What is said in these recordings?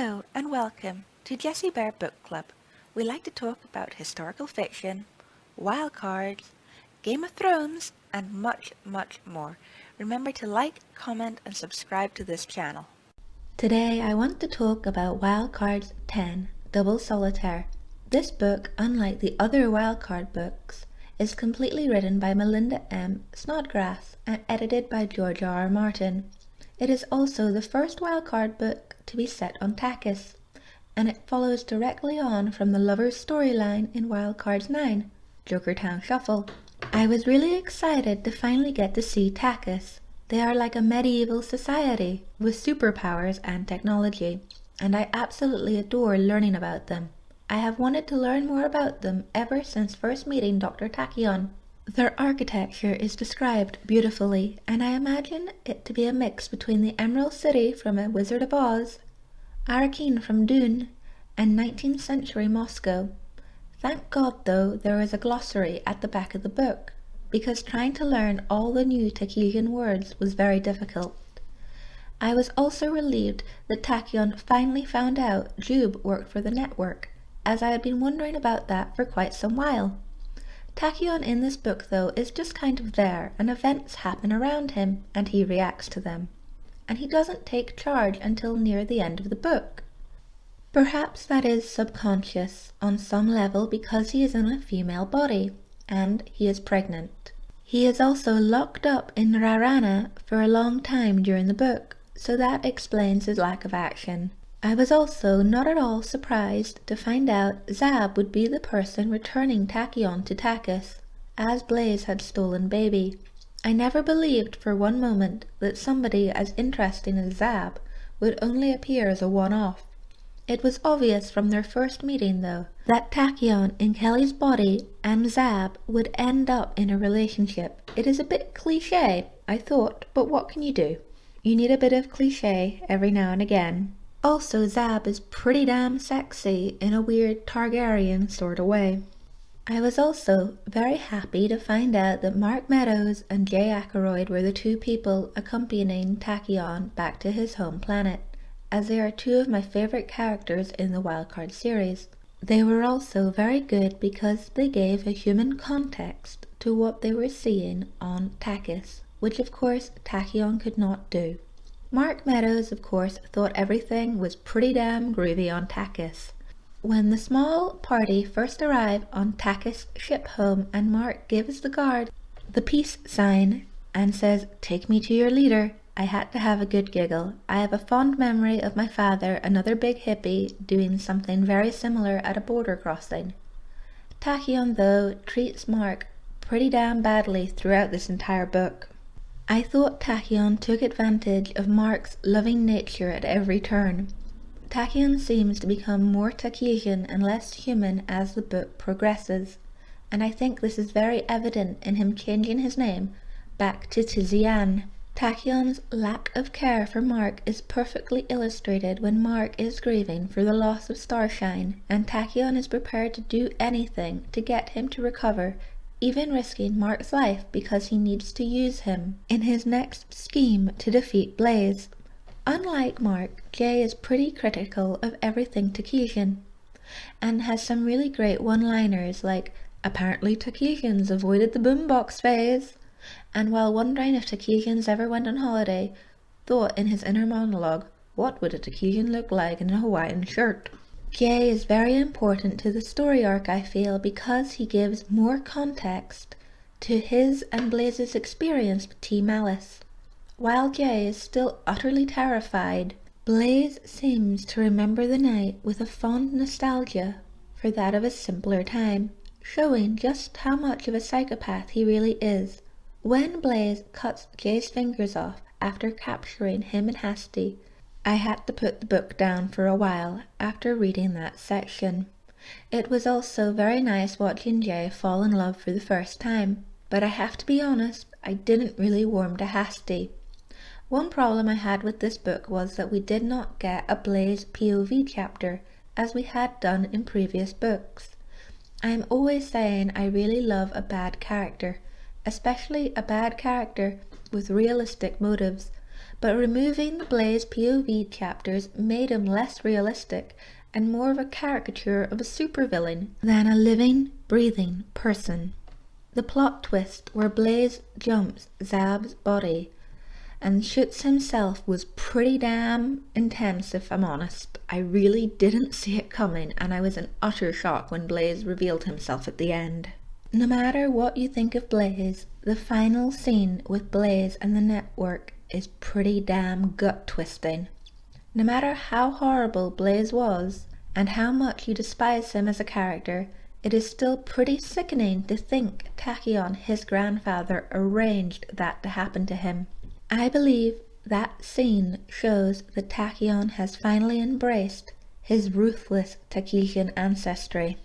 Hello and welcome to Jessie Bear Book Club. We like to talk about historical fiction, wild cards, Game of Thrones, and much, much more. Remember to like, comment, and subscribe to this channel. Today I want to talk about Wild Cards 10, Double Solitaire. This book, unlike the other wildcard books, is completely written by Melinda M. Snodgrass and edited by George R.R. Martin. It is also the first wildcard book to be set on Takis, and it follows directly on from the lovers' storyline in Wild Cards 9, Jokertown Shuffle. I was really excited to finally get to see Takis. They are like a medieval society with superpowers and technology, and I absolutely adore learning about them. I have wanted to learn more about them ever since first meeting Dr. Tachyon. Their architecture is described beautifully, and I imagine it to be a mix between the Emerald City from A Wizard of Oz, Arrakeen from Dune, and 19th century Moscow. Thank God, though, there is a glossary at the back of the book, because trying to learn all the new Takisian words was very difficult. I was also relieved that Tachyon finally found out Jube worked for the network, as I had been wondering about that for quite some while. Tachyon in this book, though, is just kind of there, and events happen around him, and he reacts to them. And he doesn't take charge until near the end of the book. Perhaps that is subconscious on some level because he is in a female body, and he is pregnant. He is also locked up in Rarana for a long time during the book, so that explains his lack of action. I was also not at all surprised to find out Zab would be the person returning Tachyon to Takis, as Blaze had stolen Baby. I never believed for one moment that somebody as interesting as Zab would only appear as a one-off. It was obvious from their first meeting, though, that Tachyon in Kelly's body and Zab would end up in a relationship. It is a bit cliché, I thought, but what can you do? You need a bit of cliché every now and again. Also, Zab is pretty damn sexy in a weird Targaryen sort of way. I was also very happy to find out that Mark Meadows and Jay Aykroyd were the two people accompanying Tachyon back to his home planet, as they are two of my favourite characters in the Wildcard series. They were also very good because they gave a human context to what they were seeing on Takis, which of course Tachyon could not do. Mark Meadows, of course, thought everything was pretty damn groovy on Takis. When the small party first arrive on Takis' ship home and Mark gives the guard the peace sign and says, "Take me to your leader," I had to have a good giggle. I have a fond memory of my father, another big hippie, doing something very similar at a border crossing. Tachyon, though, treats Mark pretty damn badly throughout this entire book. I thought Tachyon took advantage of Mark's loving nature at every turn. Tachyon seems to become more Takisian and less human as the book progresses, and I think this is very evident in him changing his name back to Tizian. Tachyon's lack of care for Mark is perfectly illustrated when Mark is grieving for the loss of Starshine, and Tachyon is prepared to do anything to get him to recover, even risking Mark's life because he needs to use him in his next scheme to defeat Blaze. Unlike Mark, Jay is pretty critical of everything Takisian, and has some really great one-liners like, "Apparently Takisians avoided the boombox phase," and while wondering if Takisians ever went on holiday, thought in his inner monologue, "What would a Takisian look like in a Hawaiian shirt?" Jay is very important to the story arc, I feel, because he gives more context to his and Blaze's experience with T. Malice. While Jay is still utterly terrified, Blaze seems to remember the night with a fond nostalgia for that of a simpler time, showing just how much of a psychopath he really is. When Blaze cuts Jay's fingers off after capturing him and Hasty, I had to put the book down for a while after reading that section. It was also very nice watching Jay fall in love for the first time, but I have to be honest, I didn't really warm to Hasty. One problem I had with this book was that we did not get a Blaze POV chapter, as we had done in previous books. I am always saying I really love a bad character, especially a bad character with realistic motives, but removing the Blaze POV chapters made him less realistic and more of a caricature of a supervillain than a living, breathing person. The plot twist where Blaze jumps Zab's body and shoots himself was pretty damn intense, if I'm honest. I really didn't see it coming, and I was in utter shock when Blaze revealed himself at the end. No matter what you think of Blaze, the final scene with Blaze and the network is pretty damn gut-twisting. No matter how horrible Blaze was, and how much you despise him as a character, it is still pretty sickening to think Tachyon, his grandfather, arranged that to happen to him. I believe that scene shows that Tachyon has finally embraced his ruthless Takisian ancestry.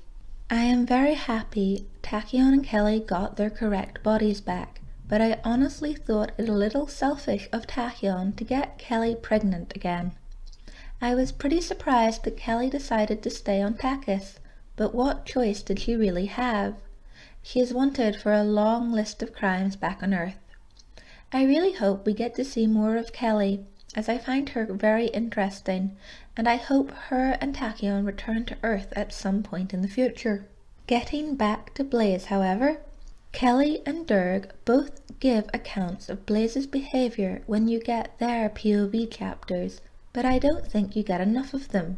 I am very happy Tachyon and Kelly got their correct bodies back, but I honestly thought it a little selfish of Tachyon to get Kelly pregnant again. I was pretty surprised that Kelly decided to stay on Takis, but what choice did she really have? She is wanted for a long list of crimes back on Earth. I really hope we get to see more of Kelly, as I find her very interesting, and I hope her and Tachyon return to Earth at some point in the future. Getting back to Blaze, however, Kelly and Durg both give accounts of Blaze's behaviour when you get their POV chapters, but I don't think you get enough of them,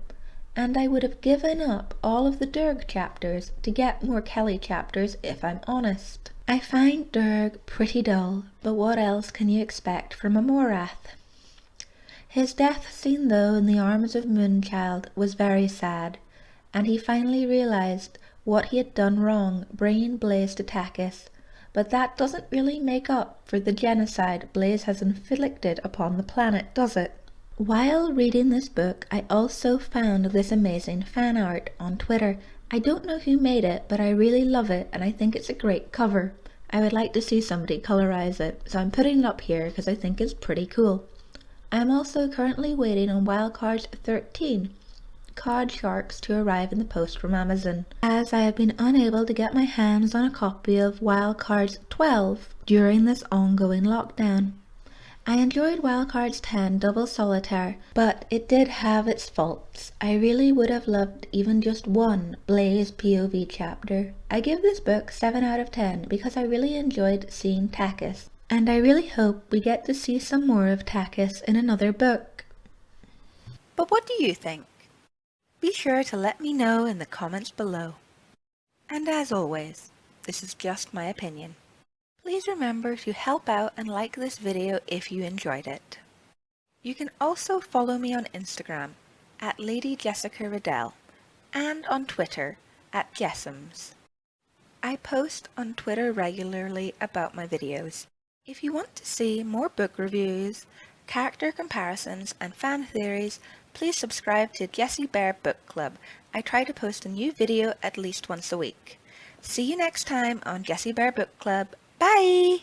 and I would have given up all of the Durg chapters to get more Kelly chapters if I'm honest. I find Durg pretty dull, but what else can you expect from a Morath? His death scene though in the arms of Moonchild was very sad, and he finally realised what he had done wrong bringing Blaze to Takis, but that doesn't really make up for the genocide Blaze has inflicted upon the planet, does it? While reading this book, I also found this amazing fan art on Twitter. I don't know who made it, but I really love it and I think it's a great cover. I would like to see somebody colorize it, so I'm putting it up here because I think it's pretty cool. I am also currently waiting on Wildcards 13 Card Sharks to arrive in the post from Amazon, as I have been unable to get my hands on a copy of Wildcards 12 during this ongoing lockdown. I enjoyed Wildcards 10 Double Solitaire, but it did have its faults. I really would have loved even just one Blaze POV chapter. I give this book 7 out of 10 because I really enjoyed seeing Takis, and I really hope we get to see some more of Takis in another book. But what do you think? Be sure to let me know in the comments below. And as always, this is just my opinion. Please remember to help out and like this video if you enjoyed it. You can also follow me on Instagram at Lady Jessica Riddell and on Twitter at Jessams. I post on Twitter regularly about my videos. If you want to see more book reviews, character comparisons and fan theories, please subscribe to Jessie Bear Book Club. I try to post a new video at least once a week. See you next time on Jessie Bear Book Club. Bye!